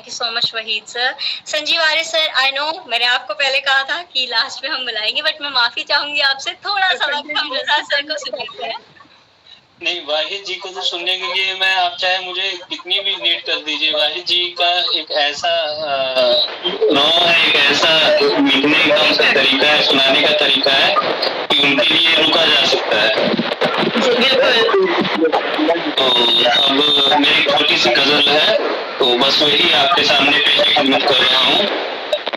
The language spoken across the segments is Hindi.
Thank you so much Waheed sir. Sanjeev Arya sir, I know मैंने आपको पहले कहा था कि लास्ट में हम बुलाएंगे, बट मैं माफी चाहूंगी आपसे, थोड़ा सा वक्त हम रजा सर को सुन लेते हैं। नहीं, वाहिद जी को तो सुनने के लिए मैं, आप चाहे मुझे कितनी भी नीड कर दीजिए, वाहिद जी का एक ऐसा नो है, एक ऐसा लिखने का उनका तरीका है, सुनाने का तरीका है कि उनके लिए रुका जा सकता है। जी बिल्कुल। तो अब मेरी छोटी सी गजल है, तो बस वही आपके सामने पेश खिदमत कर रहा हूँ।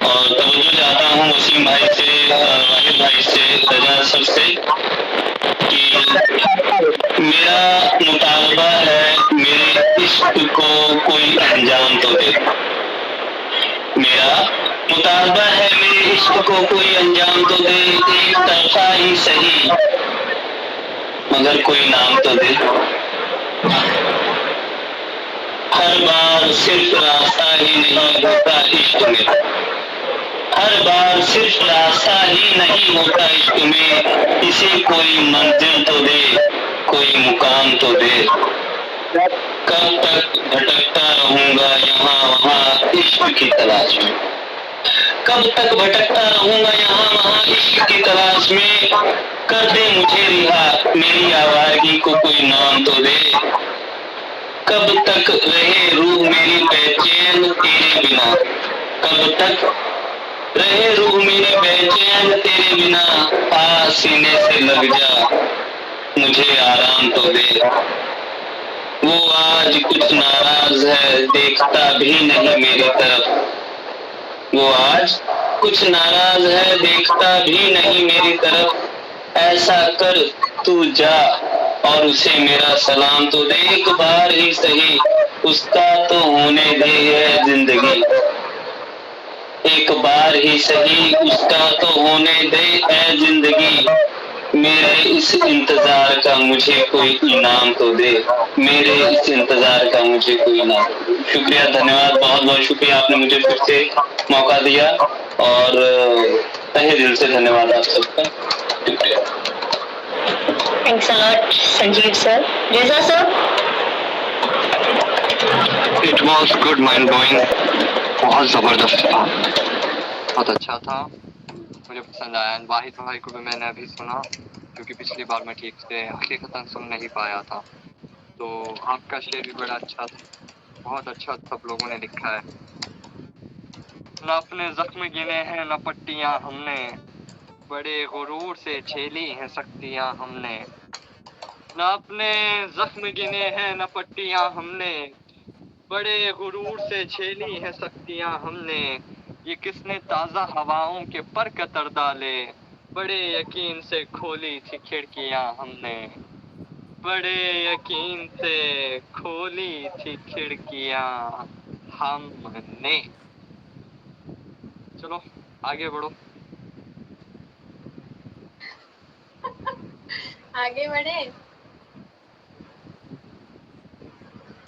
और तवज्जो चाहता हूँ वसीम भाई से, वाहिद भाई से, रजा सर से, कि मेरा मुतालबा है मेरे इश्क को कोई अंजाम तो दे। मेरा मुतालबा है मेरे इश्क को कोई अंजाम तो दे, एक तरफा ही सही मगर कोई नाम तो दे। हर बार सिर्फ रास्ता ही नहीं होता इश्क में, हर बार सिर्फ रास्ता ही नहीं होता इश्क में, इसे कोई मंजिल तो दे, कोई मुकाम तो दे। कब तक भटकता रहूंगा यहाँ वहाँ इश्क की तलाश में, कब तक भटकता रहूंगा यहाँ वहाँ इश्क की तलाश में। कर दे मुझे रिहा, मेरी आवारगी को कोई नाम तो दे। कब तक रहे रूह मेरी बेचैन तेरे बिना, कब तक रहे रूह मेरी बेचैन तेरे बिना। आ सीने से लग जा, मुझे आराम तो दे। वो आज कुछ नाराज है, देखता भी नहीं मेरी तरफ। वो आज कुछ नाराज है, देखता भी नहीं मेरी तरफ। ऐसा कर तू जा और उसे मेरा सलाम तो दे। एक बार ही सही उसका तो होने दे है जिंदगी, एक बार ही सही उसका तो होने दे है जिंदगी। मेरे इस इंतजार का मुझे कोई इनाम तो दे, मेरे इस इंतजार का मुझे कोई इनाम। शुक्रिया, धन्यवाद, बहुत बहुत शुक्रिया, आपने मुझे फिर से मौका दिया और तहे दिल से धन्यवाद आप सबका। शुक्रिया। Thanks a lot Sanjeev sir. Reza sir, it was good, mind blowing, बहुत जबरदस्त था, बहुत अच्छा था, मुझे पसंद आया। वाहिद भाई को भी मैंने अभी सुना क्योंकि पिछली बार मैं ठीक से हकीकतन सुन नहीं पाया था, तो आपका शेर भी बड़ा अच्छा था, बहुत अच्छा सब लोगों ने लिखा है। न अपने जख्म गिने हैं न पट्टियां हमने, बड़े गुरूर से झेली हैं सख्तियां हमने। न अपने जख्म गिने हैं न पट्टियां हमने, बड़े गुरूर से झेली हैं सख्तियां हमने। ये किसने ताज़ा हवाओं के पर कतर डाले, बड़े यकीन से खोली थी खिड़कियां हमने, बड़े यकीन से खोली थी खिड़कियां हमने। चलो आगे बढ़ो। आगे बढ़े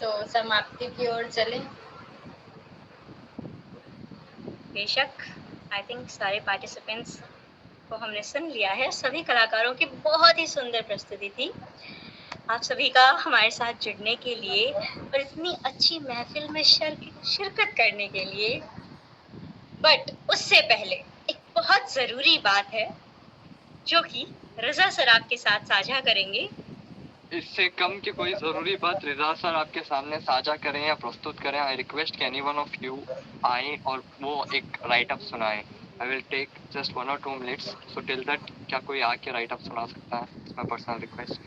तो समाप्ति की ओर चले। बेशक आई थिंक सारे पार्टिसिपेंट्स को हमने सुन लिया है। सभी कलाकारों की बहुत ही सुंदर प्रस्तुति थी। आप सभी का हमारे साथ जुड़ने के लिए और इतनी अच्छी महफिल में शिरकत करने के लिए। बट उससे पहले एक बहुत जरूरी बात है जो कि रजा सर आपके साथ साझा करेंगे। इससे कम की कोई ज़रूरी बात रिजा सर आपके सामने साझा करें या प्रस्तुत करें। आई रिक्वेस्ट कि एनीवन ऑफ यू आए और वो एक राइट अप सुनाए। I will take just 1 or 2 minutes, so till that क्या कोई आके राइट अप सुना सकता है? It's my personal request.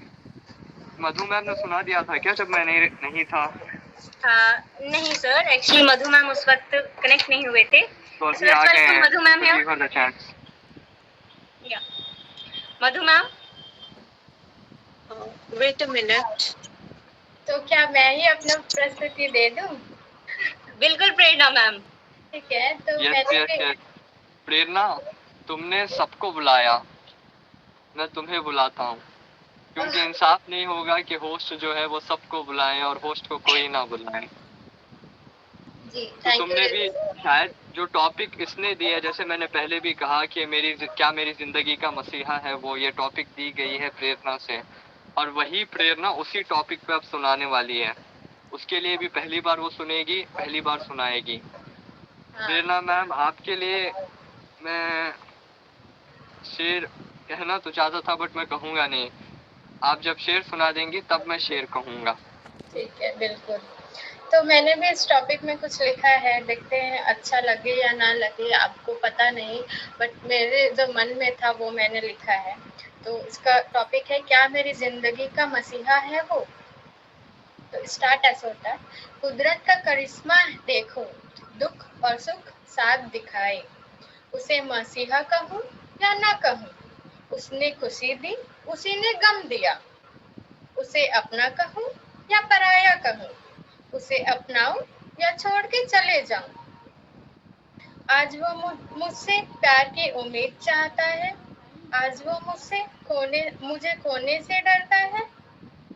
Madhu ma'am ने सुना दिया था क्या जब मैं नहीं था? नहीं सर, एक्चुअली मधु मैम उस वक्त कनेक्ट नहीं हुए थे। तो अभी आ गए हैं, Madhu ma'am give her the chance. या Madhu ma'am, wait a minute, तो क्या मैं ही अपना प्रस्तुति दे दूं? बिल्कुल प्रेरणा मैम। ठीक है, तो यस प्रेरणा, तुमने सबको बुलाया, मैं तुम्हें बुलाता हूँ, क्योंकि इंसाफ नहीं होगा कि होस्ट जो है वो सबको बुलाए और होस्ट को कोई ना बुलाए। जी, तो तुमने भी शायद जो टॉपिक इसने दिया, जैसे मैंने पहले भी कहा कि मेरी जिंदगी का मसीहा है, वो ये टॉपिक दी गई है प्रेरणा से, और वही प्रेरणा उसी टॉपिक पे अब सुनाने वाली है। उसके लिए भी पहली बार वो सुनेगी, पहली बार सुनाएगी। हाँ प्रेरणा मैम, आपके लिए मैं शेर कहना तो चाहता था बट मैं कहूँगा नहीं। आप जब शेर सुना देंगी तब मैं शेर कहूँगा। ठीक है, बिल्कुल। तो मैंने भी इस टॉपिक में कुछ लिखा है, देखते हैं अच्छा लगे या ना लगे, आपको पता नहीं, बट मेरे जो मन में था वो मैंने लिखा है। तो इसका टॉपिक है, क्या मेरी जिंदगी का मसीहा है वो। तो स्टार्ट ऐसा होता है, कुदरत का करिश्मा देखो, दुख और सुख साथ दिखाए, उसे मसीहा कहूँ या ना कहूँ, उसने खुशी दी, उसी ने गम दिया, उसे अपना कहूँ या पराया कहूँ, उसे अपनाऊं या छोड़ के चले जाऊं। आज वो मुझसे प्यार की उम्मीद चाहता है, आज वो मुझे खोने से डरता है,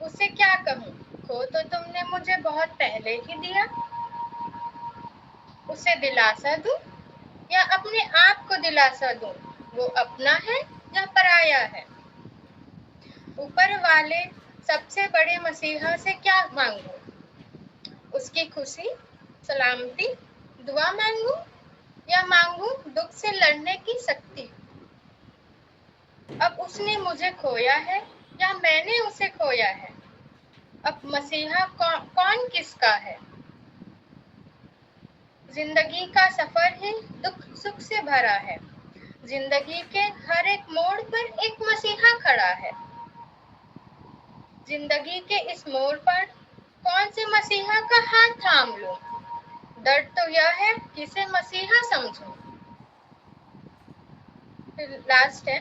उसे क्या कहूँ, खो तो तुमने मुझे बहुत पहले ही दिया, उसे दिलासा दूं या अपने आप को दिलासा दूं, वो अपना है या पराया है। ऊपर वाले सबसे बड़े मसीहा से क्या मांगू, उसकी खुशी सलामती दुआ मांगू या मांगू दुख से लड़ने की शक्ति। अब उसने मुझे खोया है या मैंने उसे खोया है, अब मसीहा कौन किसका है। जिंदगी का सफर ही दुख सुख से भरा है, जिंदगी के हर एक मोड़ पर एक मसीहा खड़ा है। जिंदगी के इस मोड़ पर कौन से मसीहा का हाथ थाम लूं, दर्द तो यह है किसे मसीहा समझूं। फिर लास्ट है,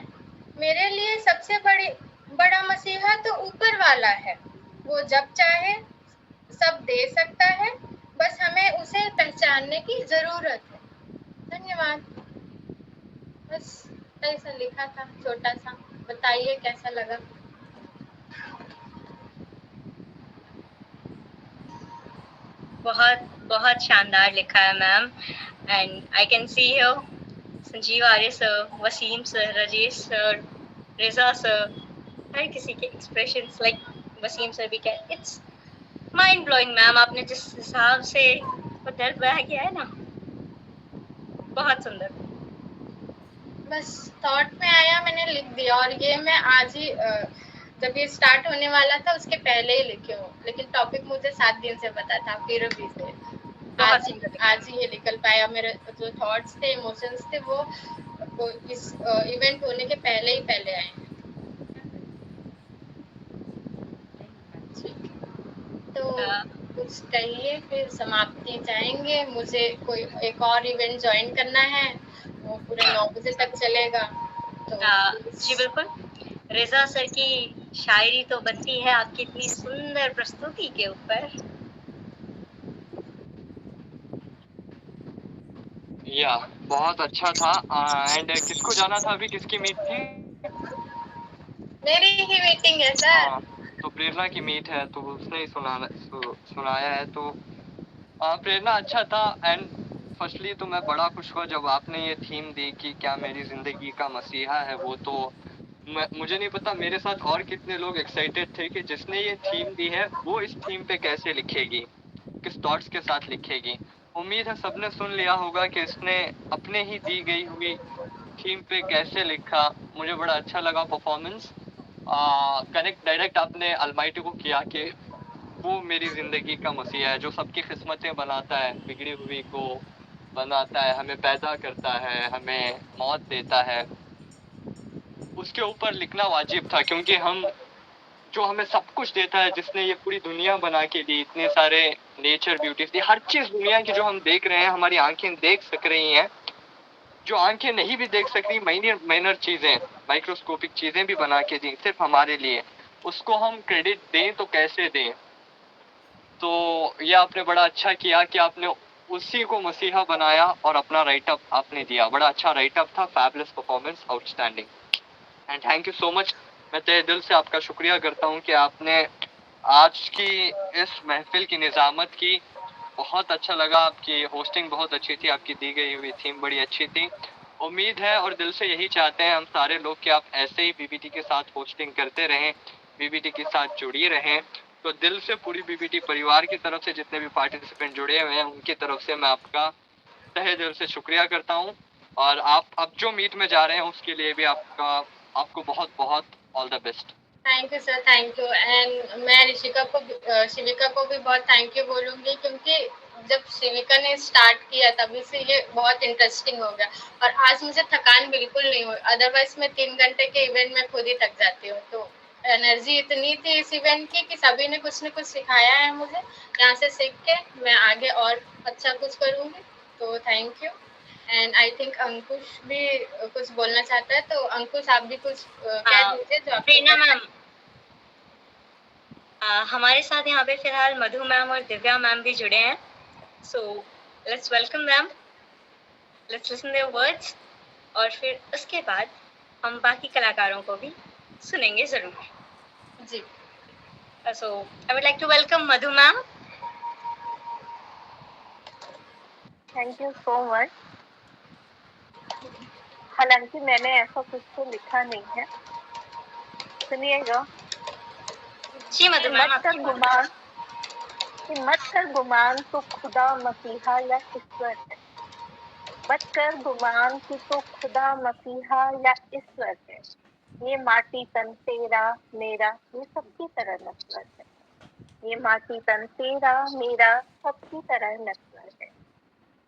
मेरे लिए सबसे बड़ा मसीहा तो ऊपर वाला है, वो जब चाहे सब दे सकता है, बस हमें उसे पहचानने की जरूरत है। धन्यवाद। बस ऐसा लिखा था, छोटा सा, बताइए कैसा लगा। बहुत बहुत शानदार लिखा है ma'am, and I can see here Sanjeev Arya sir, Waseem sir, Rajesh sir, Reza sir, हर किसी के एक्सप्रेशंस, लाइक वसीम सर भी कह, इट्स माइंड ब्लोइंग मैम। आपने जिस हिसाब से वो दर्द बहा किया है ना, बहुत सुंदर। बस थॉट में आया, मैंने लिख दिया, और ये मैं आज ही जब ये स्टार्ट होने वाला था उसके पहले ही लिखी हूँ, लेकिन टॉपिक मुझे 7 दिन से पता था, फिर भी से बहुत सुंदर लिखा। आज ही ये निकल पाया। मेरे जो थॉट्स थे, इमोशंस थे, वो इस इवेंट होने के पहले ही पहले आए हैं। तो कुछ कहिए, फिर समाप्ति जाएंगे। मुझे कोई एक और इवेंट ज्वाइन करना है, वो पूरे 9 बजे तक चलेगा। तो जी बिल्कुल, रेजा सर की शायरी तो बनती है आपकी इतनी सुंदर प्रस्तुति के ऊपर। या बहुत अच्छा था। एंड किसको जाना था अभी, किसकी मीट थी? मेरी ही मीटिंग है सर। हाँ, तो प्रेरणा की मीट है, तो उसने ही सुनाया है। तो प्रेरणा अच्छा था। एंड फर्स्टली तो मैं बड़ा खुश हुआ जब आपने ये थीम दी कि क्या मेरी जिंदगी का मसीहा है वो। तो मुझे नहीं पता मेरे साथ और कितने लोग एक्साइटेड थे कि जिसने ये थीम दी है वो इस थीम पे कैसे लिखेगी, किस थॉट्स के साथ लिखेगी। उम्मीद है सबने सुन लिया होगा कि इसने अपने ही दी गई हुई थीम पे कैसे लिखा। मुझे बड़ा अच्छा लगा परफॉर्मेंस। कनेक्ट डायरेक्ट आपने अलमाइटी को किया कि वो मेरी जिंदगी का मसीहा है, जो सबकी किस्मतें बनाता है, बिगड़ी हुई को बनाता है, हमें पैदा करता है, हमें मौत देता है। उसके ऊपर लिखना वाजिब था, क्योंकि जो हमें सब कुछ देता है, जिसने ये पूरी दुनिया बना के दी, इतने सारे नेचर ब्यूटीज दी, हर चीज दुनिया की जो हम देख रहे हैं, हमारी आंखें देख सक रही हैं, जो आंखें नहीं भी देख सकती, माइनर चीजें, माइक्रोस्कोपिक चीजें भी बना के दी सिर्फ हमारे लिए, उसको हम क्रेडिट दें तो कैसे दें। तो ये आपने बड़ा अच्छा किया कि आपने उसी को मसीहा बनाया और अपना राइटअप आपने दिया। बड़ा अच्छा राइटअप था, fabulous performance, outstanding, and thank you so much. मैं तहे दिल से आपका शुक्रिया करता हूँ कि आपने आज की इस महफिल की निज़ामत की। बहुत अच्छा लगा, आपकी होस्टिंग बहुत अच्छी थी, आपकी दी गई हुई थीम बड़ी अच्छी थी। उम्मीद है और दिल से यही चाहते हैं हम सारे लोग कि आप ऐसे ही बीबीटी के साथ होस्टिंग करते रहें, बीबीटी के साथ जुड़ी रहें, तो दिल से पूरी बीबीटी परिवार की तरफ से जितने भी पार्टिसिपेंट जुड़े हुए हैं उनकी तरफ से मैं आपका तहे दिल से शुक्रिया करता हूँ। और आप अब जो मीट में जा रहे हैं उसके लिए भी आपको बहुत बहुत all the best. Thank you sir, thank you. And मैं शिविका को भी बहुत थैंक यू बोलूँगी, क्योंकि जब शिविका ने स्टार्ट किया तभी से ये बहुत इंटरेस्टिंग हो गया और आज मुझे थकान बिल्कुल नहीं हुई। अदरवाइज मैं 3 घंटे के इवेंट में खुद ही थक जाती हूँ। तो एनर्जी इतनी थी इस इवेंट की कि सभी ने कुछ न कुछ सिखाया है मुझे। यहाँ से सीख के मैं आगे और अच्छा कुछ करूँगी। तो thank you. And I think Ankush भी कुछ बोलना चाहता है, तो अंकुश आप भी कुछ कह दीजिए जो आपको प्रेरणा मैम, हमारे साथ यहाँ पे फिलहाल मधु मैम और दिव्या मैम भी जुड़े हैं। So let's welcome ma'am, let's listen their words और फिर उसके बाद हम बाकी कलाकारों को भी सुनेंगे जरूर। जी। So I would like to welcome Madhu ma'am. Thank you so much. हालांकि मैंने ऐसा कुछ तो लिखा नहीं है, सुनिएगा। जी मधु मैम, आपकी मत कर गुमान तू खुदा मसीहा या ईश्वर है। मत कर गुमान कि तू खुदा मसीहा या ईश्वर है। ये माटी तन तेरा मेरा ये सबकी तरह नश्वर है। ये माटी तन तेरा मेरा सबकी तरह नश्वर है।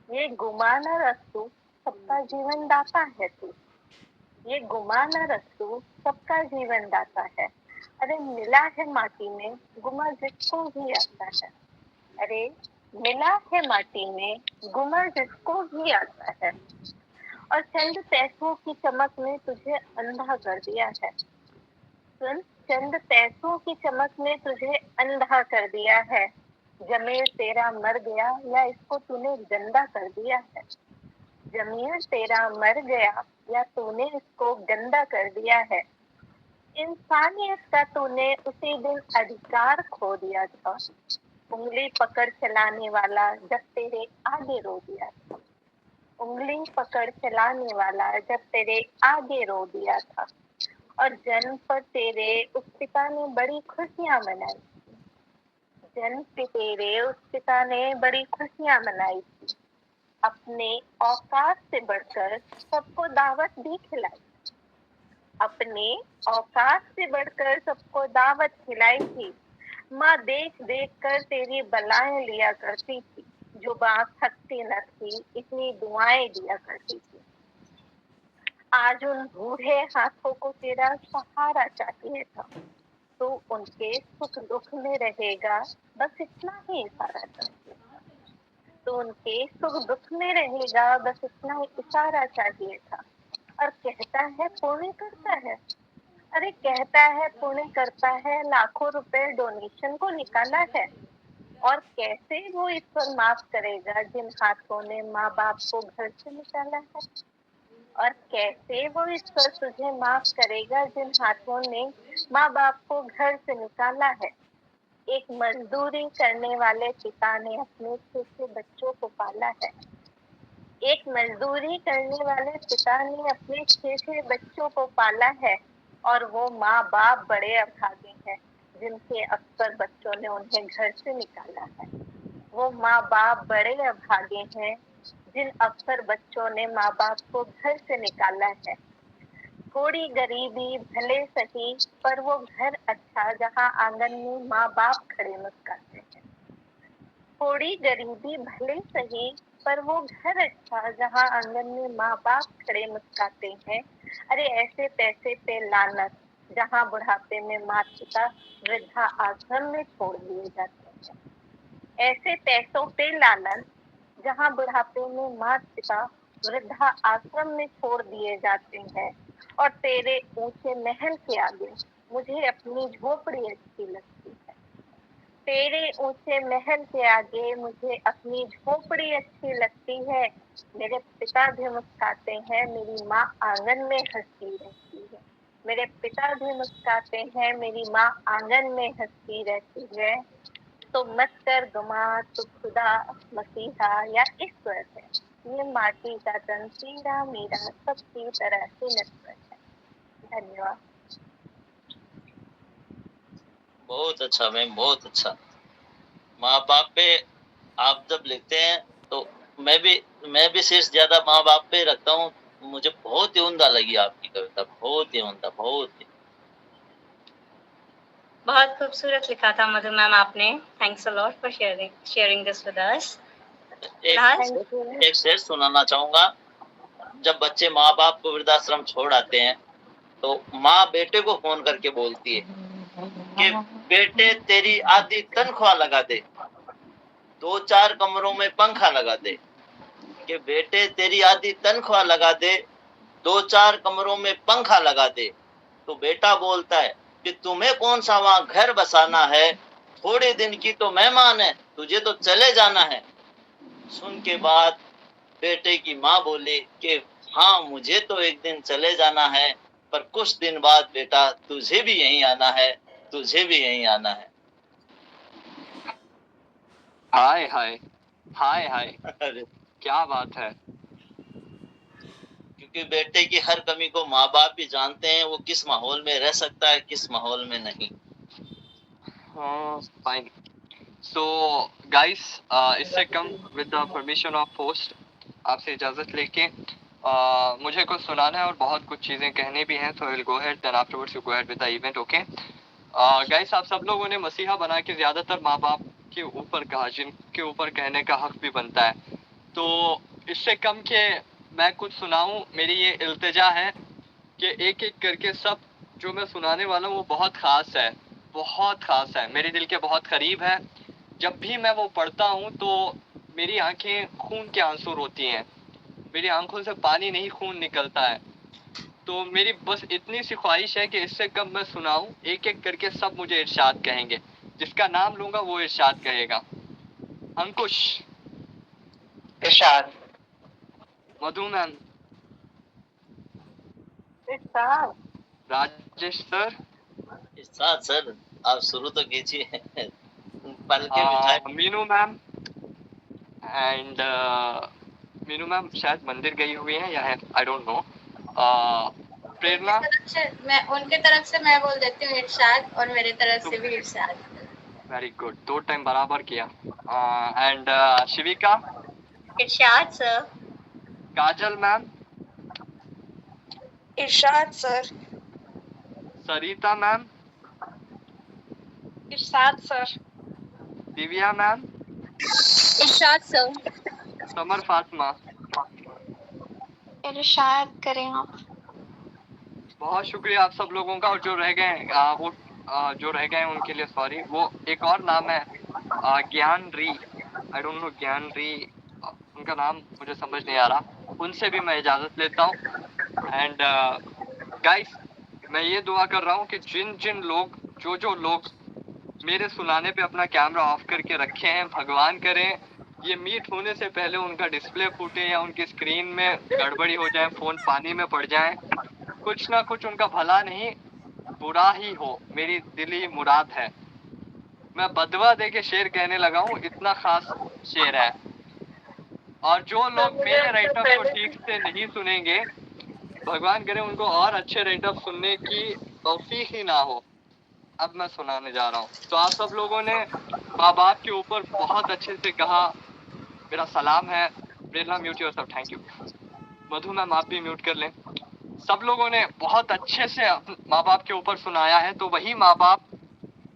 ये गुमा न रख तू सबका जीवन दाता है तू। ये गुमा न रख तू सबका जीवन दाता है। अरे मिला है माटी में गुमा जिसको भी आता है। अरे मिला है माटी में गुमा जिसको भी आता है। और चंद पैसों की चमक ने तुझे अंधा कर दिया है। सुन, चंद पैसों की चमक ने तुझे अंधा कर दिया है। जमीर तेरा मर गया या इसको तूने गंदा कर दिया है। जमीर तेरा मर गया या तूने इसको गंदा कर दिया है। इंसानियत का तूने उसी दिन अधिकार खो दिया था। उंगली पकड़ चलाने वाला जब तेरे आगे रो दिया था। उंगली पकड़ चलाने वाला जब तेरे आगे रो दिया था। और जन्म पर तेरे उस पिता ने बड़ी खुशियां मनाई। जन्म पे तेरे उस पिता ने बड़ी खुशियां मनाई थी। अपने औकात से बढ़कर सबको दावत भी खिलाई। अपने औकात से बढ़कर सबको दावत खिलाई थी। माँ देख देख कर तेरी बलाएं लिया करती थी। जो बात थकती न थी इतनी दुआएं दिया करती थी। आज उन बूढ़े हाथों को तेरा सहारा चाहिए था। तो उनके सुख दुख में रहेगा बस इतना ही इशारा चाहिए था। तो उनके सुख दुख में रहेगा बस इतना ही इशारा चाहिए था। और कहता है पुण्य करता है। अरे कहता है पुण्य करता है, लाखों रुपए डोनेशन को निकाला है। और कैसे वो ईश्वर माफ करेगा जिन हाथों ने माँ बाप को घर से निकाला है। और कैसे वो ईश्वर तुझे माफ करेगा जिन हाथों ने माँ बाप को घर से निकाला है। एक मजदूरी करने वाले पिता ने अपने छोटे बच्चों को पाला है। एक मजदूरी करने वाले पिता ने अपने 6 बच्चों को पाला है। और वो माँ बाप बड़े अभागे हैं जिनके अक्सर बच्चों ने उन्हें घर से निकाला है। वो माँ बाप बड़े अभागे हैं जिन अक्सर बच्चों ने माँ बाप को घर से निकाला है। थोड़ी गरीबी भले सही पर वो घर अच्छा जहाँ आंगन में माँ बाप खड़े मुस्काते हैं। थोड़ी गरीबी भले सही पर वो घर अच्छा जहाँ आंगन में माँ बाप खड़े मुस्काते हैं। अरे ऐसे पैसे पे लानत जहाँ बुढ़ापे में माता पिता वृद्धा आश्रम में छोड़ दिए जाते हैं। ऐसे पैसों पे लानत जहाँ बुढ़ापे में माता पिता वृद्धा आश्रम में छोड़ दिए जाते हैं। और तेरे ऊंचे महल के आगे मुझे अपनी झोपड़ी अच्छी लगती है। तेरे ऊंचे महल के आगे मुझे अपनी झोपड़ी अच्छी लगती है। मेरे पिता भी मुस्काते हैं, मेरी माँ आंगन में हंसती रहती है। मेरे पिता भी मुस्काते हैं, मेरी माँ आंगन में हंसती रहती है। तो मत कर गुमा तू खुदा मसीहा या ईश्वर है। ये माटी का तन तेरा मेरा सबकी तरह से नश्वर है। धन्यवाद। बहुत अच्छा मैम, बहुत अच्छा। माँ बाप पे आप जब लिखते हैं तो मैं भी शीर्ष ज्यादा माँ बाप पे रखता हूँ। मुझे बहुत ही उम्दा लगी आपकी कविता, बहुत ही उम्दा, बहुत ही। बहुत खूबसूरत लिखा था मधु मैम आपने। Thanks a lot for sharing this with us. एक थैंक यू। एक शेर सुनाना चाहूंगा। जब बच्चे माँ बाप को वृद्धाश्रम छोड़ आते हैं तो माँ बेटे को फोन करके बोलती है कि बेटे तेरी आधी तनख्वाह लगा दे, 2-4 कमरों में पंखा लगा दे। कि बेटे तेरी आधी तनख्वाह लगा दे, 2-4 कमरों में पंखा लगा दे। तो बेटा बोलता है कि तुम्हें कौन सा वहां घर बसाना है, थोड़े दिन की तो मेहमान है, तुझे तो चले जाना है। सुन के बाद बेटे की माँ बोली कि हाँ मुझे तो एक दिन चले जाना है, पर कुछ दिन बाद बेटा तुझे भी यहीं आना है, तुझे भी यहीं आना है। हाय हाय हाय हाय, अरे, क्या बात है। क्योंकि बेटे की हर कमी को माँ बाप भी जानते हैं, वो किस माहौल में रह सकता है, किस माहौल में नहीं। फाइन। सो गाइस, इससे come with the permission of host, आपसे इजाजत लेके मुझे कुछ सुनाना है और बहुत कुछ चीजें कहनी भी हैं, तो will go ahead, then afterwards you go ahead with the event. Okay guys, आप सब लोगों ने मसीहा बना के ज्यादातर माँ बाप के ऊपर कहा, जिनके ऊपर कहने का हक भी बनता है। तो इससे कम के मैं कुछ सुनाऊं, मेरी ये इल्तिजा है कि एक एक करके सब जो मैं सुनाने वाला हूँ वो बहुत खास है, बहुत खास है, मेरे दिल के बहुत करीब है। जब भी मैं वो पढ़ता हूँ तो मेरी आंखें खून के आंसू रोती हैं, मेरी आंखों से पानी नहीं खून निकलता है। तो मेरी बस इतनी सी ख्वाहिश है कि इससे कम मैं सुनाऊं, एक एक करके सब मुझे इरशाद कहेंगे, जिसका नाम लूंगा वो इरशाद कहेगा। अंकुश, इरशाद। मधु मैम, इरशाद। राजेश सर, साथ सर आप शुरू तो कीजिए। पल के बिठाए। Meenu ma'am and Meenu ma'am शायद मंदिर गई हुई है या है, आई डोंट नो। प्रेरणा, उनके तरफ से मैं बोल देती हूँ इरशाद, और मेरे तरफ से भी इरशाद। वेरी गुड, 2 टाइम बराबर किया। एंड शिविका, इरशाद सर। काजल मैम, इरशाद सर। सरिता मैम, इरशाद सर। दिव्या मैम, इरशाद सर। समर फातिमा। इरशाद करें आप। बहुत शुक्रिया आप सब लोगों का। और जो रह गए वो जो रह गए उनके लिए सॉरी। वो एक और नाम है ज्ञान री, आई डोंट नो ज्ञान री, उनका नाम मुझे समझ नहीं आ रहा, उनसे भी मैं इजाज़त लेता हूँ। एंड गाइस, मैं ये दुआ कर रहा हूँ कि जिन जिन लोग, जो लोग मेरे सुनाने पे अपना कैमरा ऑफ करके रखे हैं, भगवान करें ये मीट होने से पहले उनका डिस्प्ले फूटे या उनकी स्क्रीन में गड़बड़ी हो जाए, फोन पानी में पड़ जाए, कुछ ना कुछ उनका भला नहीं बुरा ही हो, मेरी दिली मुराद है। मैं बदवा दे के शेर कहने लगा हूँ, इतना खास शेर है। और जो लोग मेरे राइटअप को ठीक से नहीं सुनेंगे, भगवान करे उनको और अच्छे राइटअप सुनने की तौफीक ही ना हो। अब मैं सुनाने जा रहा हूँ। तो आप सब लोगों ने माँ बाप के ऊपर बहुत अच्छे से कहा, मेरा सलाम है। Prerna mute yourself, thank you. Madhu ma'am आप भी म्यूट कर लें। सब लोगों ने बहुत अच्छे से माँ बाप के ऊपर सुनाया है, तो वही माँ बाप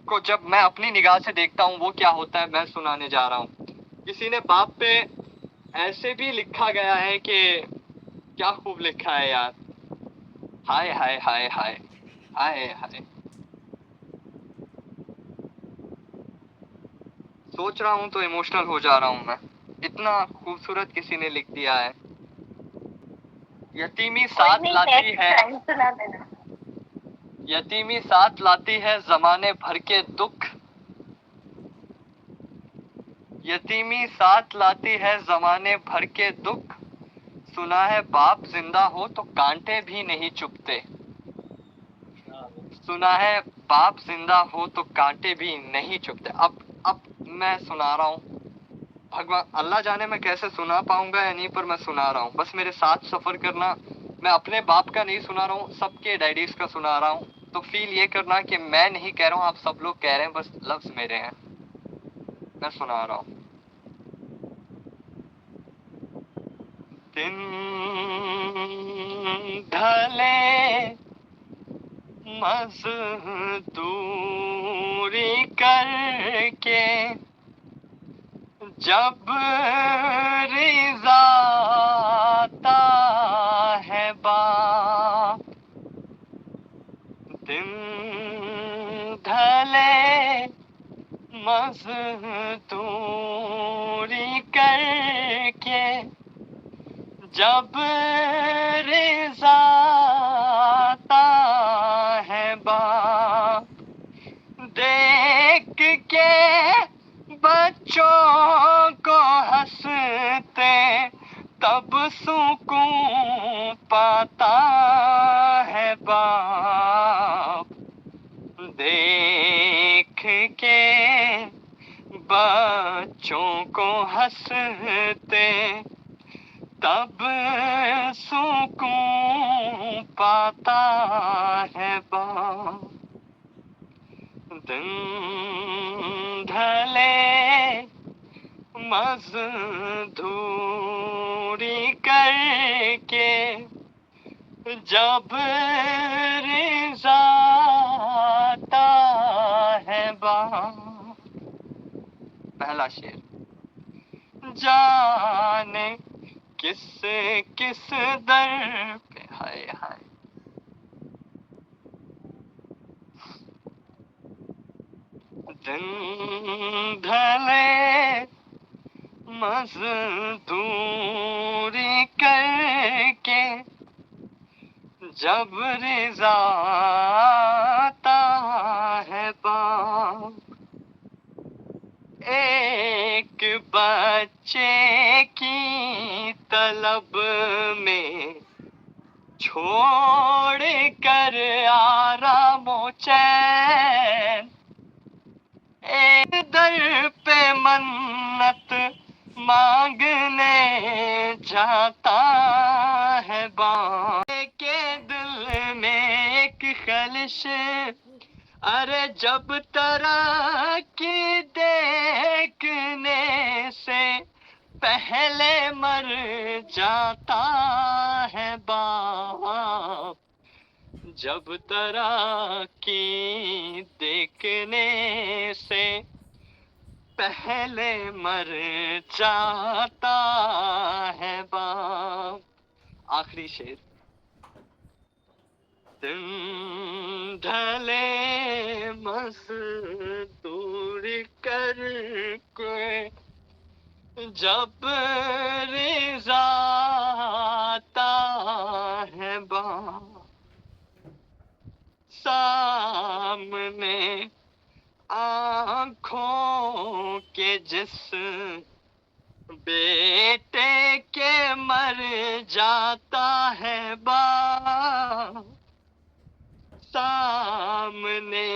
को जब मैं अपनी निगाह से देखता हूँ वो क्या होता है, मैं सुनाने जा रहा हूँ। किसी ने बाप पे ऐसे भी लिखा गया है कि क्या खूब लिखा है यार, हाय हाय हाय हाय हाय हाय। सोच रहा हूँ तो इमोशनल हो जा रहा हूँ मैं, इतना खूबसूरत किसी ने लिख दिया है। यतीमी साथ लाती है, सुना देना। यतीमी साथ लाती है जमाने भर के दुख, यतीमी साथ लाती है जमाने भर के दुख, सुना है बाप जिंदा हो तो कांटे भी नहीं चुभते, सुना है बाप जिंदा हो तो कांटे भी नहीं चुभते। अब मैं सुना रहा हूँ, भगवान अल्लाह जाने मैं कैसे सुना पाऊंगा या नहीं, पर मैं सुना रहा हूँ, बस मेरे साथ सफर करना। मैं अपने बाप का नहीं सुना रहा हूँ, सबके डैडीज का सुना रहा हूँ। तो फील ये करना कि मैं नहीं कह रहा हूँ, आप सब लोग कह रहे हैं, बस लफ्ज मेरे हैं, मैं सुना रहा हूँ। दिन ढले मजदूरी करके जब रिज़ाता है बाप, दिन ढले मजदूरी करके जब रिज़ाता है बाप, देख के बच्चों को हंसते तब सुकून पाता है बाप, देख के बच्चों को हंसते तब सुकून पाता है बाप, दिन ढले मजदूरी करके जब रिज़ाता है बाप। पहला शेर, जाने किस किस दर पे, हाय हाय, दिन ढले मजदूरी करके जब रिज़ाता है बाप, एक बच्चे की तलब में छोड़ कर आराम व चैन, एक दर पे मन्नत मांगने जाता है बाप, के दिल में एक खलिश, अरे जब तरक्की देखने से पहले मर जाता है बाप, जब तरक्की देखने से पहले मर जाता है बाप। आखिरी शेर, दिन ढले मजदूरी करके जब रिज़ाता है बाप, सामने आँखों के जिस बेटे के मर जाता है बाप, सामने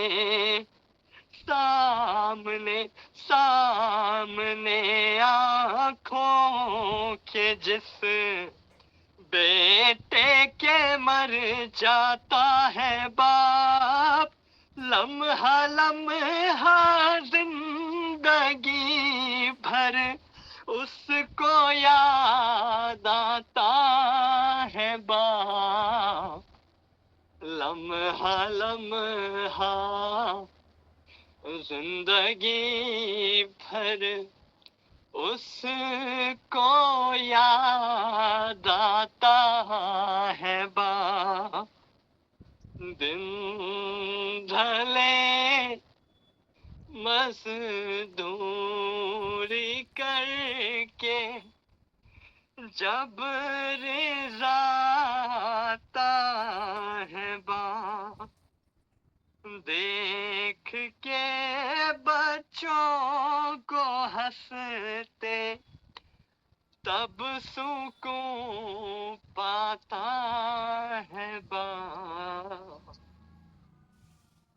सामने सामने आँखों के जिस बेटे के मर जाता है बाप, लम्हा लम्हा जिंदगी भर उसको याद आता है बाप, लम्हा लम्हा जिंदगी भर उसको याद आता है बाप, दिन ढले मजदूरी करके जब रिज़ाता है बाप, देख के बच्चों को हंसते तब सुकून पाता है बाप।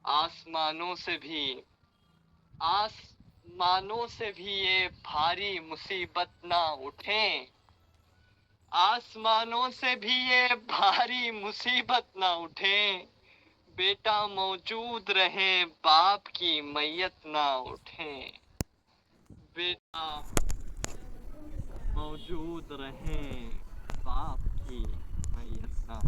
आसमानों से भी ये भारी मुसीबत ना उठे, आसमानों से भी ये भारी मुसीबत ना उठे, बेटा मौजूद रहे बाप की मैयत ना उठे। बेटा मौजूद रहे बाप की मैयत ना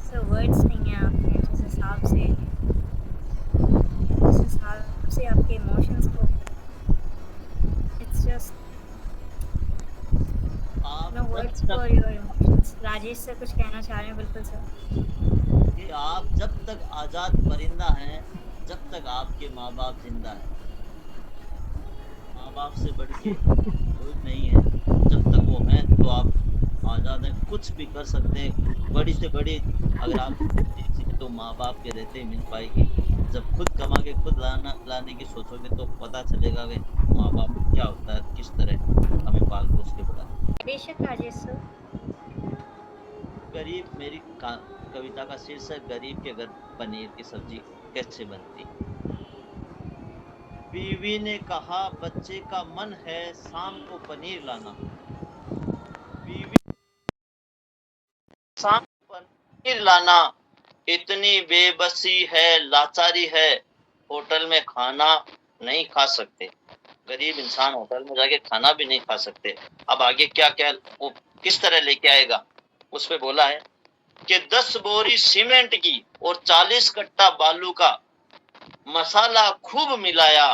सो वर्ड्स नहीं है आपके जिस हिसाब से आपके इमोशंस को, इट्स जस्ट आप नो जब वर्ड्स तक for your emotions. Rajesh sir कुछ कहना चाह रहे हैं? बिल्कुल सर। कि आप जब तक आजाद परिंदा हैं, जब तक आपके माँ बाप जिंदा है। माँ बाप से बढ़ के कोई नहीं है। जब तक वो हैं तो आप आजाद हैं, कुछ भी कर सकते हैं। बड़ी से बड़ी अगर आप चीज़ तो माँ बाप के रहते ही मिल पाएगी। जब खुद कमा के खुद लाने की सोचोगे तो पता चलेगा कि माँ बाप क्या होता है, किस तरह हमें पाल पोस के बढ़ाते हैं। बेशक राजेश सर। गरीब, मेरी कविता का शीर्षक गरीब के घर पनीर की सब्जी कैसे बनती। बीवी ने कहा बच्चे का मन है शाम को पनीर लाना। बीवी शाम को पनीर लाना। इतनी बेबसी है, लाचारी है, होटल में खाना नहीं खा सकते। गरीब इंसान होटल में जाके खाना भी नहीं खा सकते। अब आगे क्या क्या वो किस तरह लेके आएगा, उस पे बोला है कि 10 बोरी सीमेंट की और 40 कट्टा बालू का मसाला खूब मिलाया।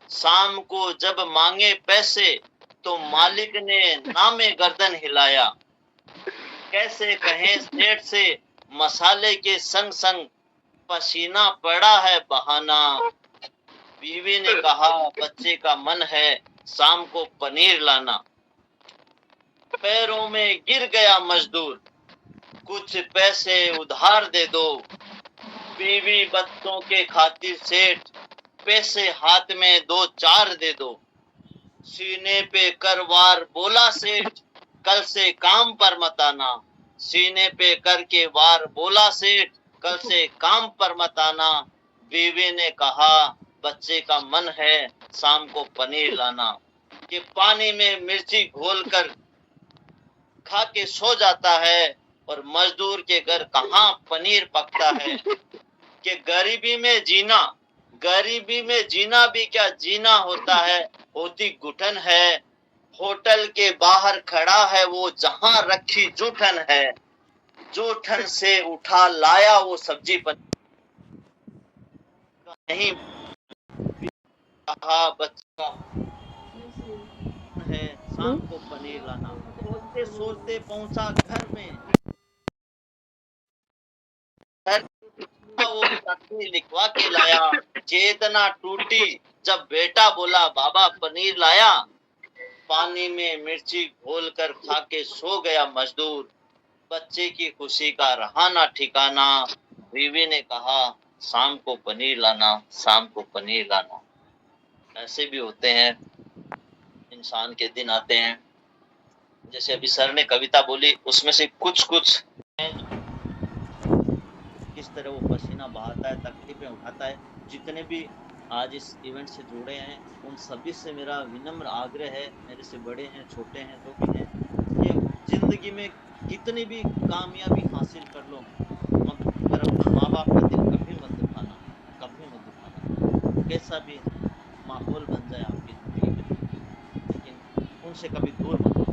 शाम को जब मांगे पैसे तो मालिक ने नामे गर्दन हिलाया। कैसे कहें सेठ से मसाले के संग संग पसीना पड़ा है बहाना। बीवी ने कहा बच्चे का मन है शाम को पनीर लाना। पैरों में गिर गया मजदूर, कुछ पैसे उधार दे दो। बीवी बच्चों के खातिर सेठ पैसे हाथ में 2-4 दे दो। सीने पे कर वार बोला सेठ, कल से काम पर मत आना। सीने पे करके वार बोला सेठ, कल से काम पर मत आना। बीवी ने कहा बच्चे का मन है शाम को पनीर लाना। कि पानी में मिर्ची घोलकर खा के सो जाता है और मजदूर के घर कहाँ पनीर पकता है। कि गरीबी में जीना भी क्या जीना होता है, होती घुटन है। होटल के बाहर खड़ा है वो जहां रखी जूठन है। जूठन से उठा लाया वो सब्जी पर नहीं। कहा बच्चा है शाम को पनीर लाना। सोचते सोचते पहुंचा घर में, वो पत्री लिखवा के लाया। चेतना टूटी जब बेटा बोला बाबा पनीर लाया। पानी में मिर्ची घोलकर खा के सो गया मजदूर। बच्चे की खुशी का रहा ना ठिकाना। बीवी ने कहा शाम को पनीर लाना, शाम को पनीर लाना। ऐसे भी होते हैं, इंसान के दिन आते हैं। जैसे अभी सर ने कविता बोली उसमें से कुछ किस तरह वो पसीना बहाता है, तकलीफें उठाता है। जितने भी आज इस इवेंट से जुड़े हैं उन सभी से मेरा विनम्र आग्रह है, मेरे से बड़े हैं छोटे हैं जो भी हैं, कि जिंदगी में कितनी भी कामयाबी हासिल कर लो मगर अपने माँ बाप का दिल कभी मत दुखाना, कभी मत दुखाना। कैसा भी माहौल बन जाए आपकी जिंदगी में, लेकिन उनसे कभी दूर मत हो।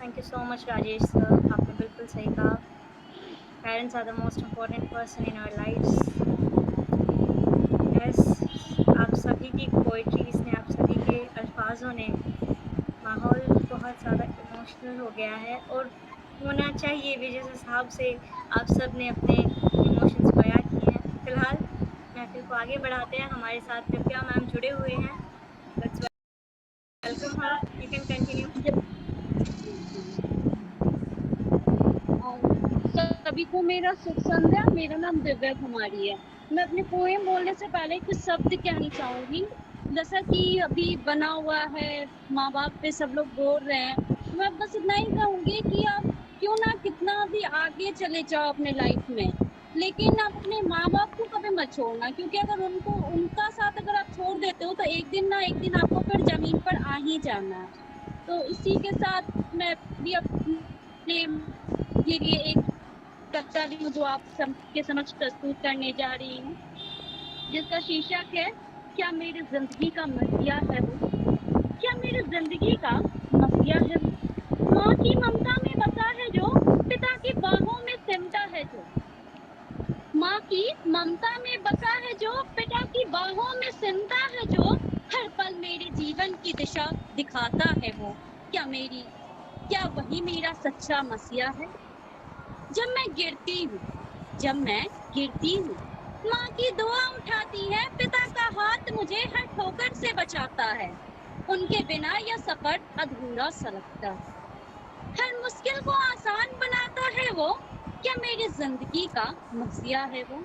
Thank you so much Rajesh sir, आपने बिल्कुल सही कहा। Parents are the most important person in our lifes. आप सभी की पोइट्रीज ने, आप सभी के अल्फाजों ने माहौल बहुत ज़्यादा इमोशनल हो गया है और होना चाहिए भी, जिस हिसाब से आप सब ने अपने इमोशंस बयां किए हैं। फिलहाल महफिल को आगे बढ़ाते हैं। हमारे साथ दिव्या मैम जुड़े हुए हैं। Let's welcome her, you can continue. सभी को मेरा शुभ संध्या। मेरा नाम दिव्या कुमारी है। मैं अपने पोएम बोलने से पहले कुछ शब्द कहना चाहूंगी। जैसा कि अभी बना हुआ है, माँ बाप पे सब लोग बोल रहे हैं, मैं बस इतना ही कहूंगी कि आप क्यों ना कितना भी आगे चले जाओ अपने लाइफ में, लेकिन आप अपने माँ बाप को कभी मत छोड़ना, क्योंकि अगर उनको उनका साथ अगर आप छोड़ देते हो तो एक दिन ना एक दिन आपको फिर जमीन पर आ ही जाना है। तो इसी के साथ मैं भी अपने के लिए एक कविता भी हूँ जो आप सबके समक्ष प्रस्तुत करने जा रही हूँ, जिसका शीर्षक है क्या मेरी जिंदगी का मसीहा है वो, क्या मेरी जिंदगी का मसीहा है वो। माँ की ममता में बसा है जो, पिता की बाहों में सिमटा है जो, माँ की ममता में बसा है जो, पिता की बाहों में सिमटा है जो, हर पल मेरे जीवन की दिशा दिखाता है वो, क्या वही मेरा सच्चा मसीहा है। जब मैं गिरती हूँ, माँ की दुआ उठाती है, पिता का हाथ मुझे हर ठोकर से बचाता है, उनके बिना यह सफर अधूरा सा लगता है। हर मुश्किल को आसान बनाता है वो, क्या मेरी जिंदगी का मसीहा है वो।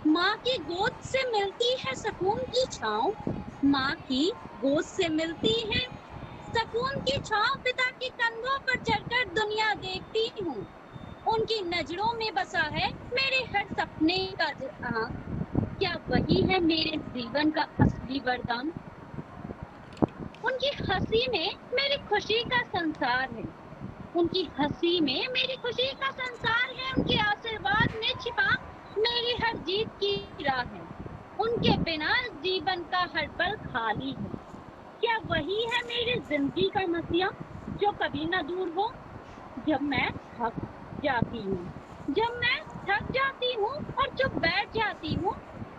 माँ की गोद से मिलती है सुकून की छाँव, माँ की गोद से मिलती है सुकून की छाँव, पिता के कंधों पर चढ़कर दुनिया देखती हूँ, उनकी नजरों में बसा है मेरे हर सपने का क्या वही है मेरे जीवन का असली वरदान। उनकी हंसी में मेरी खुशी का संसार है, उनकी हंसी में मेरी खुशी का संसार है, उनके आशीर्वाद में छिपा मेरी हर जीत की राह है, उनके बिना जीवन का हर पल खाली है। क्या वही है मेरी जिंदगी का मसीहा जो कभी ना दूर हो। जब मैं थक जाती हूँ, जब मैं थक जाती हूँ और चुप बैठ जाती हूँ,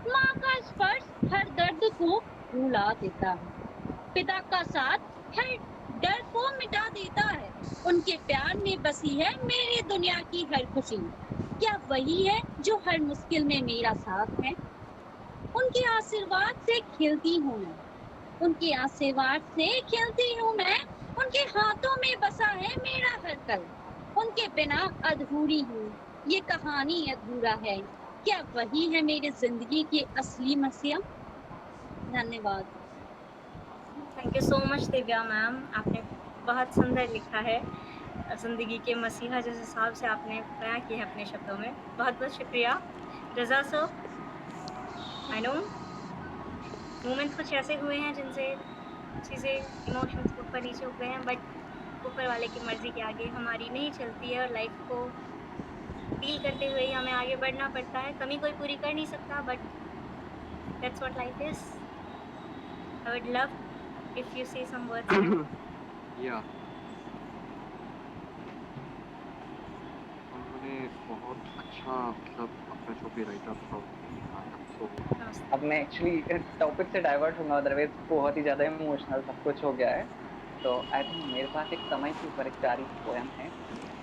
माँ का स्पर्श हर दर्द को रुला देता है, पिता का साथ हर डर को मिटा देता है, उनके प्यार में बसी है मेरी दुनिया की हर खुशी। क्या वही है जो हर मुश्किल में मेरा साथ है। उनके आशीर्वाद से खिलती हूँ मैं, उनके आशीर्वाद से खिलती हूँ मैं, उनके हाथों में बसा है मेरा हर पल, उनके बिना अधूरी हूँ, ये कहानी अधूरा है। क्या वही है मेरी जिंदगी की असली मसीहा। धन्यवाद। Thank you so much Divya ma'am, आपने बहुत सुंदर लिखा है। ज़िंदगी के मसीहा जिस हिसाब से आपने बयां किया है अपने शब्दों में, बहुत बहुत शुक्रिया। रज़ा सर, आई नो मोमेंट्स कुछ ऐसे हुए हैं जिनसे चीज़ें इमोशंस ऊपर नीचे हो गए हैं, बट ऊपर वाले की मर्ज़ी के आगे हमारी नहीं चलती है और लाइफ को डील करते हुए ही हमें आगे बढ़ना पड़ता है। कमी कोई पूरी कर नहीं सकता, but that's what life is. I would love if you से सम वर्ड्स। या उन्होंने बहुत अच्छा मतलब अपना जो भी राइटर था उसने लिखा था। सो अब मैं एक्चुअली टॉपिक से डाइवर्ट होऊंगा, अदरवाइज बहुत ही ज्यादा इमोशनल सब कुछ हो गया है। तो आई थिंक मेरे पास एक समय के ऊपर एक प्यारी सी पोयम है।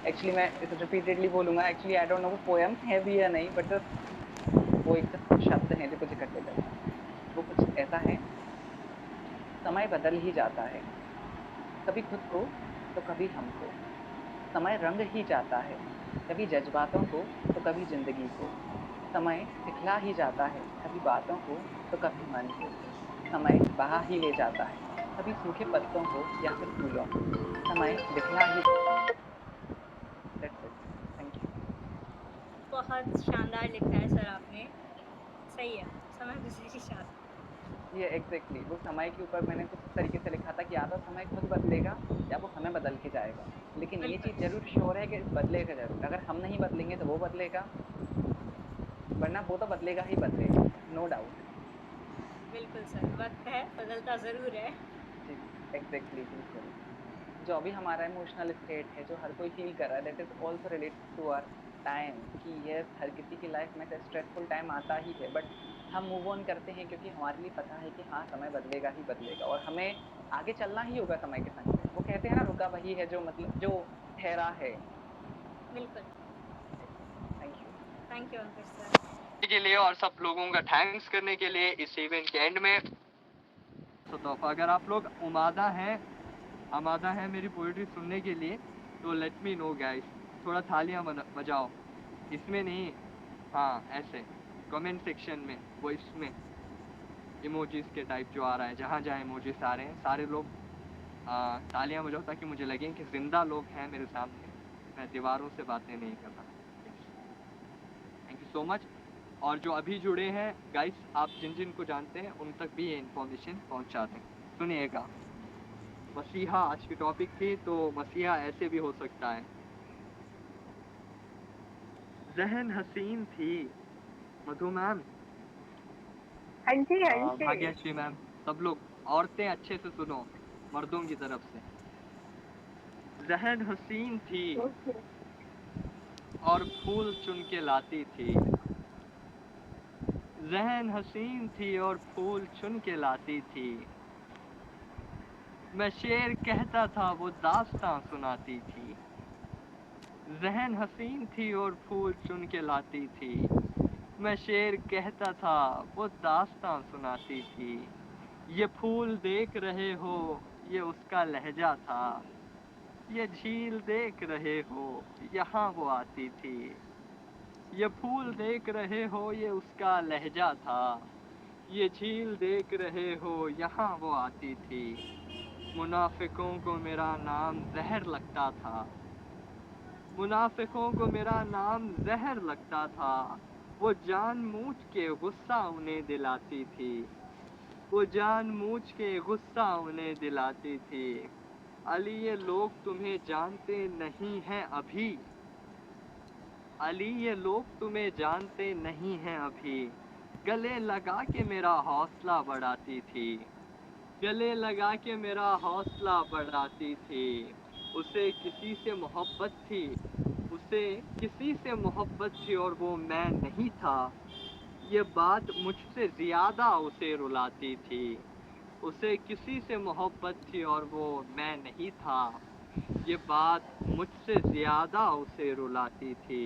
एक्चुअली मैं इसे रिपीटेडली बोलूंगा, एक्चुअली आई डोंट नो वो पोयम है भी या नहीं, बट वो एक कुछ शब्द हैं जो कुछ इकट्ठे करते हैं। वो कुछ ऐसा है, समय बदल ही जाता है, कभी खुद को तो कभी हमको, समय रंग ही जाता है, कभी जज्बातों को तो कभी जिंदगी को, समय सिखला ही जाता है, कभी बातों को तो कभी मन को, समय बहा ही ले जाता है, कभी सूखे पत्तों को या फिर फूलों को, समय दिखला ही। That's it, thank you. बहुत शानदार लिखा है सर आपने। सही है, समय गुजर जाता है। ये एग्जैक्टली वो समय के ऊपर मैंने कुछ इस तरीके से लिखा था कि या तो समय खुद बदलेगा या वो हमें बदल के जाएगा, लेकिन ये बिल्कुल, चीज़ जरूर श्योर है कि बदलेगा जरूर। अगर हम नहीं बदलेंगे तो वो बदलेगा, वरना वो तो बदलेगा ही बदलेगा, नो डाउट। बिल्कुल सर, वक़्त है, बदलता ज़रूर है। जी, एग्जैक्टली बिल्कुल। जो अभी हमारा इमोशनल स्टेट है जो हर कोई फील कर रहा है, that is also related to our time, कि यस हर किसी की लाइफ में तो स्ट्रेसफुल टाइम आता ही है, बट हम मूव ऑन करते हैं क्योंकि हमारे लिए पता है कि हाँ समय बदलेगा ही बदलेगा और हमें आगे चलना ही होगा समय के संग में। वो कहते हैं ना, रुका वही है जो मतलब जो ठहरा है। बिल्कुल, thank you. Thank you Ankush sir. के लिए और सब लोगों का थैंक्स करने के लिए इस इवेंट के एंड में। तो अगर आप लोग आमादा है मेरी पोएट्री सुनने के लिए तो लेट मी नो गाइस, थोड़ा थालियां बजाओ, इसमें नहीं, हाँ ऐसे कमेंट सेक्शन में, वॉइस में इमोजीज के टाइप जो आ रहा है, जहाँ जहाँ इमोजीज आ रहे हैं सारे लोग तालियां बजाओ ताकि मुझे लगे कि जिंदा लोग हैं मेरे सामने, मैं दीवारों से बातें नहीं कर रहा। Thank so much. और जो अभी जुड़े हैं गाइस, आप जिन जिन को जानते हैं उन तक भी ये इन्फॉर्मेशन पहुंचा दें। सुनिएगा, मसीहा आज की टॉपिक थी, तो मसीहा ऐसे भी हो सकता है। जहन हसीन थी मधु मैम, हाँ जी, हाँ जी। भाग्यश्री मैम, सब लोग औरतें अच्छे से सुनो मर्दों की तरफ से। जहन हसीन थी ओके। और फूल चुन के लाती थी। जहन हसीन थी और फूल चुन के लाती थी। मैं शेर कहता था वो दास्तां सुनाती थी। जहन हसीन थी और फूल चुन के लाती थी। मैं शेर कहता था वो दास्तां सुनाती थी। ये फूल देख रहे हो ये उसका लहजा था। ये झील देख रहे हो यहाँ वो आती थी। ये फूल देख रहे हो ये उसका लहजा था। ये झील देख रहे हो यहाँ वो आती थी। मुनाफिकों को मेरा नाम जहर लगता था। मुनाफिकों को मेरा नाम जहर लगता था। वो जानबूझ के गुस्सा उन्हें दिलाती थी। वो जानबूझ के गुस्सा उन्हें दिलाती थी। अली ये लोग तुम्हें जानते नहीं हैं अभी। अली ये लोग तुम्हें जानते नहीं हैं अभी। गले लगा के मेरा हौसला बढ़ाती थी। गले लगा के मेरा हौसला बढ़ाती थी। उसे किसी से मोहब्बत थी। उसे किसी से मोहब्बत थी और वो मैं नहीं था। ये बात मुझसे ज़्यादा उसे रुलाती थी। उसे किसी से मोहब्बत थी और वो मैं नहीं था। ये बात मुझसे ज़्यादा उसे रुलाती थी।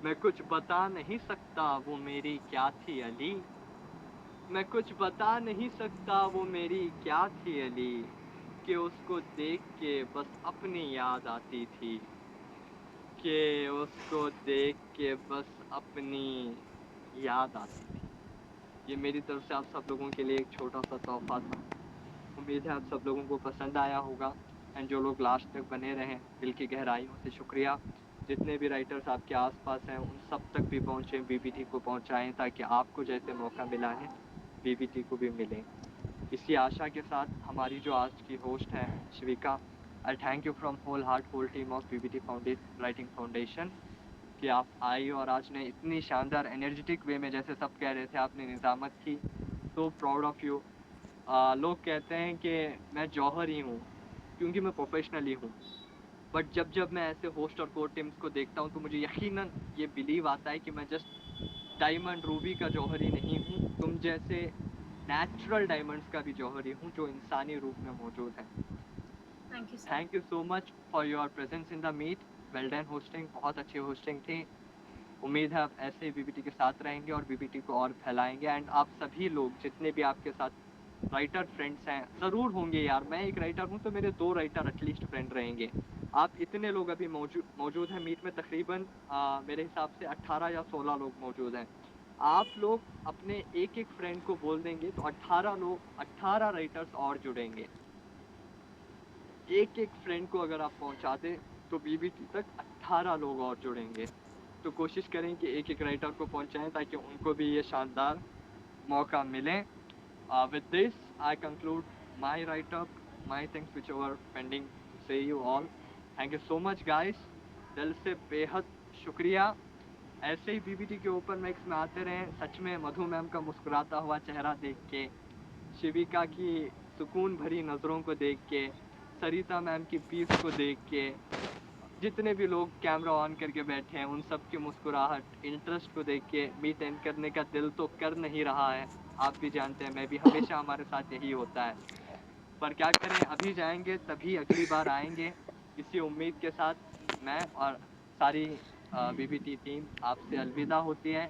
मैं कुछ बता नहीं सकता वो मेरी क्या थी अली। मैं कुछ बता नहीं सकता वो मेरी क्या थी अली। कि उसको देख के बस अपनी याद आती थी। कि उसको देख के बस अपनी याद आती थी। ये मेरी तरफ से आप सब लोगों के लिए एक छोटा सा तोहफा था। उम्मीद है आप सब लोगों को पसंद आया होगा। एंड जो लोग लास्ट तक बने रहें, दिल की गहराइयों से शुक्रिया। जितने भी राइटर्स आपके आसपास हैं उन सब तक भी पहुँचें, बीबीटी को पहुँचाएं, ताकि आपको जैसे मौका मिला है बीबीटी को भी मिले। इसी आशा के साथ हमारी जो आज की होस्ट है Shivika, I thank you from whole heart whole team of BBT writing foundation कि आप आई और आज ने इतनी शानदार एनर्जेटिक वे में, जैसे सब कह रहे थे, आपने निज़ामत की। So proud of you. लोग कहते हैं कि मैं जौहर ही हूँ क्योंकि मैं प्रोफेशनली हूँ, बट जब जब मैं ऐसे होस्ट और कोर टीम्स को देखता हूँ तो मुझे यकीनन ये बिलीव आता है कि मैं जस्ट डायमंड रूबी का जौहरी नहीं हूँ, तुम जैसे नेचुरल डायमंड्स का भी जौहरी हूँ जो इंसानी रूप में मौजूद है। Thank you so much for your presence in the meet. Well done hosting, बहुत अच्छी होस्टिंग थी। उम्मीद है आप ऐसे ही बीबीटी के साथ रहेंगे और बीबीटी को और फैलाएंगे। एंड आप सभी लोग जितने भी आपके साथ राइटर फ्रेंड्स हैं, ज़रूर होंगे यार, मैं एक राइटर हूँ तो मेरे 2 राइटर एटलीस्ट फ्रेंड रहेंगे। आप इतने लोग अभी मौजूद हैं मीट में, तकरीबन मेरे हिसाब से 18 या 16 लोग मौजूद हैं। आप लोग अपने एक एक फ्रेंड को बोल देंगे तो 18 राइटर्स और जुड़ेंगे। एक एक फ्रेंड को अगर आप पहुंचा दें तो बीबीटी तक 18 लोग और जुड़ेंगे। तो कोशिश करें कि एक एक राइटर को पहुंचाएं ताकि उनको भी ये शानदार मौका मिले। With this, I conclude my write-up, my things which were pending to say you all. Thank you so much, guys. दिल से बेहद शुक्रिया। ऐसे ही बीबीटी के ओपन माइक्स में आते रहें। सच में मधु मैम का मुस्कुराता हुआ चेहरा देख के, शिविका की सुकून भरी नज़रों को देख के, सरिता मैम की पीस को देख के, जितने भी लोग कैमरा ऑन करके बैठे हैं उन सब की मुस्कुराहट, इंटरेस्ट को देख के मीट एंड करने का दिल तो कर नहीं रहा है। आप भी जानते हैं, मैं भी, हमेशा हमारे साथ यही होता है। पर क्या करें, अभी जाएंगे तभी अगली बार आएंगे। इसी उम्मीद के साथ मैं और सारी बीबीटी टीम आपसे अलविदा होती है।